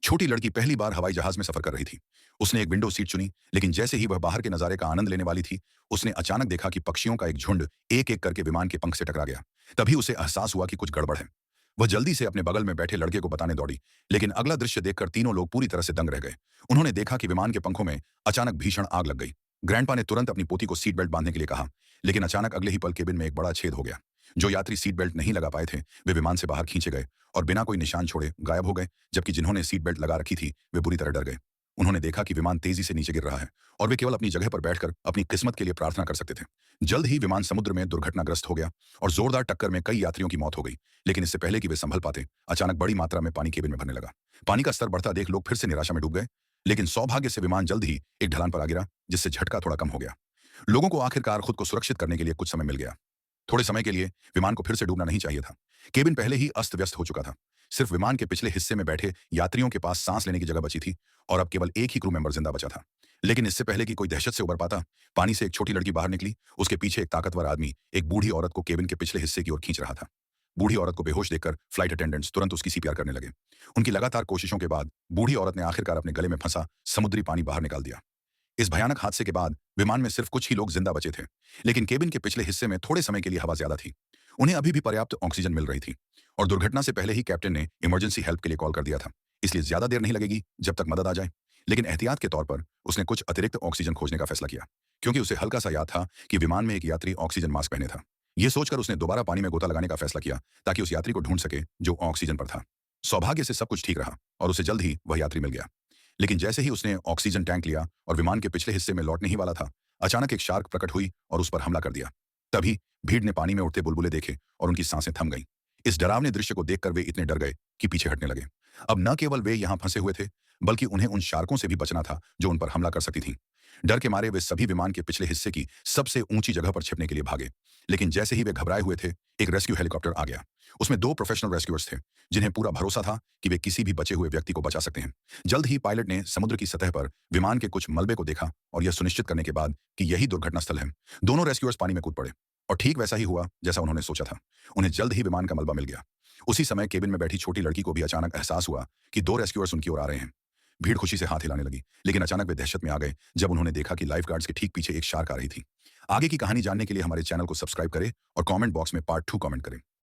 छोटी लड़की पहली बार हवाई जहाज में सफर कर रही थी। उसने एक विंडो सीट चुनी, लेकिन जैसे ही वह बाहर के नजारे का आनंद लेने वाली थी, उसने अचानक देखा कि पक्षियों का एक झुंड एक एक करके विमान के पंख से टकरा गया। तभी उसे एहसास हुआ कि कुछ गड़बड़ है। वह जल्दी से अपने बगल में बैठे लड़के को बताने दौड़ी, लेकिन अगला दृश्य देखकर तीनों लोग पूरी तरह से दंग रह गए। उन्होंने देखा कि विमान के पंखों में अचानक भीषण आग लग गई। ग्रैंडपा ने तुरंत अपनी पोती को सीट बेल्ट बांधने के लिए कहा, लेकिन अचानक अगले ही पल केबिन में एक बड़ा छेद हो गया। जो यात्री सीट बेल्ट नहीं लगा पाए थे, वे विमान से बाहर खींचे गए और बिना कोई निशान छोड़े गायब हो गए, जबकि जिन्होंने सीट बेल्ट लगा रखी थी, वे बुरी तरह डर गए। उन्होंने देखा कि विमान तेजी से नीचे गिर रहा है और वे केवल अपनी जगह पर बैठकर अपनी किस्मत के लिए प्रार्थना कर सकते थे। जल्द ही विमान समुद्र में दुर्घटनाग्रस्त हो गया और जोरदार टक्कर में कई यात्रियों की मौत हो गई। लेकिन इससे पहले कि वे संभल पाते, अचानक बड़ी मात्रा में पानी केबिन में भरने लगा। पानी का स्तर बढ़ता देख लोग फिर से निराशा में डूब गए, लेकिन सौभाग्य से विमान जल्द ही एक ढलान पर आ गिरा, जिससे झटका थोड़ा कम हो गया। लोगों को आखिरकार खुद को सुरक्षित करने के लिए कुछ समय मिल गया। थोड़े समय के लिए विमान को फिर से डूबना नहीं चाहिए था। केबिन पहले ही अस्त व्यस्त हो चुका था। सिर्फ विमान के पिछले हिस्से में बैठे यात्रियों के पास सांस लेने की जगह बची थी और अब केवल एक ही क्रू मेंबर जिंदा बचा था। लेकिन इससे पहले कि कोई दहशत से उबर पाता, पानी से एक छोटी लड़की बाहर निकली। उसके पीछे एक ताकतवर आदमी एक बूढ़ी औरत को केबिन के पिछले हिस्से की ओर खींच रहा था। बूढ़ी औरत को बेहोश देखकर फ्लाइट अटेंडेंट्स तुरंत उसकी सीपीआर करने लगे। उनकी लगातार कोशिशों के बाद बूढ़ी औरत ने आखिरकार अपने गले में फंसा समुद्री पानी बाहर निकाल दिया। इस भयानक हादसे के बाद विमान में सिर्फ कुछ ही लोग जिंदा बचे थे, लेकिन केबिन के पिछले हिस्से में थोड़े समय के लिए हवा ज्यादा थी। उन्हें अभी भी पर्याप्त ऑक्सीजन मिल रही थी और दुर्घटना से पहले ही कैप्टन ने इमरजेंसी हेल्प के लिए कॉल कर दिया था, इसलिए ज्यादा देर नहीं लगेगी जब तक मदद आ जाए। लेकिन एहतियात के तौर पर उसने कुछ अतिरिक्त ऑक्सीजन खोजने का फैसला किया, क्योंकि उसे हल्का सा याद था कि विमान में एक यात्री ऑक्सीजन मास्क पहने था। यह सोचकर उसने दोबारा पानी में गोता लगाने का फैसला किया ताकि उस यात्री को ढूंढ सके जो ऑक्सीजन पर था। सौभाग्य से सब कुछ ठीक रहा और उसे जल्द ही वह यात्री मिल गया। लेकिन जैसे ही उसने ऑक्सीजन टैंक लिया और विमान के पिछले हिस्से में लौटने ही वाला था, अचानक एक शार्क प्रकट हुई और उस पर हमला कर दिया। तभी भीड़ ने पानी में उठते बुलबुले देखे और उनकी सांसें थम गईं। इस डरावने दृश्य को देखकर वे इतने डर गए कि पीछे हटने लगे। अब न केवल वे यहां फंसे हुए थे, बल्कि उन्हें उन शार्कों से भी बचना था जो उन पर हमला कर सकती थीं। डर के मारे वे सभी विमान के पिछले हिस्से की सबसे ऊंची जगह पर छिपने के लिए भागे। लेकिन जैसे ही वे घबराए हुए थे, एक रेस्क्यू हेलीकॉप्टर आ गया। उसमें 2 प्रोफेशनल रेस्क्यूअर्स थे, जिन्हें पूरा भरोसा था कि वे किसी भी बचे हुए व्यक्ति को बचा सकते हैं। जल्द ही पायलट ने समुद्र की सतह पर विमान के कुछ मलबे को देखा और यह सुनिश्चित करने के बाद कि यही दुर्घटना स्थल है, दोनों रेस्क्यूअर्स पानी में कूद पड़े। और ठीक वैसा ही हुआ जैसा उन्होंने सोचा था। उन्हें जल्द ही विमान का मलबा मिल गया। उसी समय केबिन में बैठी छोटी लड़की को भी अचानक एहसास हुआ कि 2 रेस्क्यूअर्स उनकी ओर आ रहे हैं। भीड़ खुशी से हाथ हिलाने लगी, लेकिन अचानक वे दहशत में आ गए जब उन्होंने देखा कि लाइफ गार्ड्स के ठीक पीछे एक शार्क आ रही थी। आगे की कहानी जानने के लिए हमारे चैनल को सब्सक्राइब करें और कमेंट बॉक्स में पार्ट 2 कमेंट करें।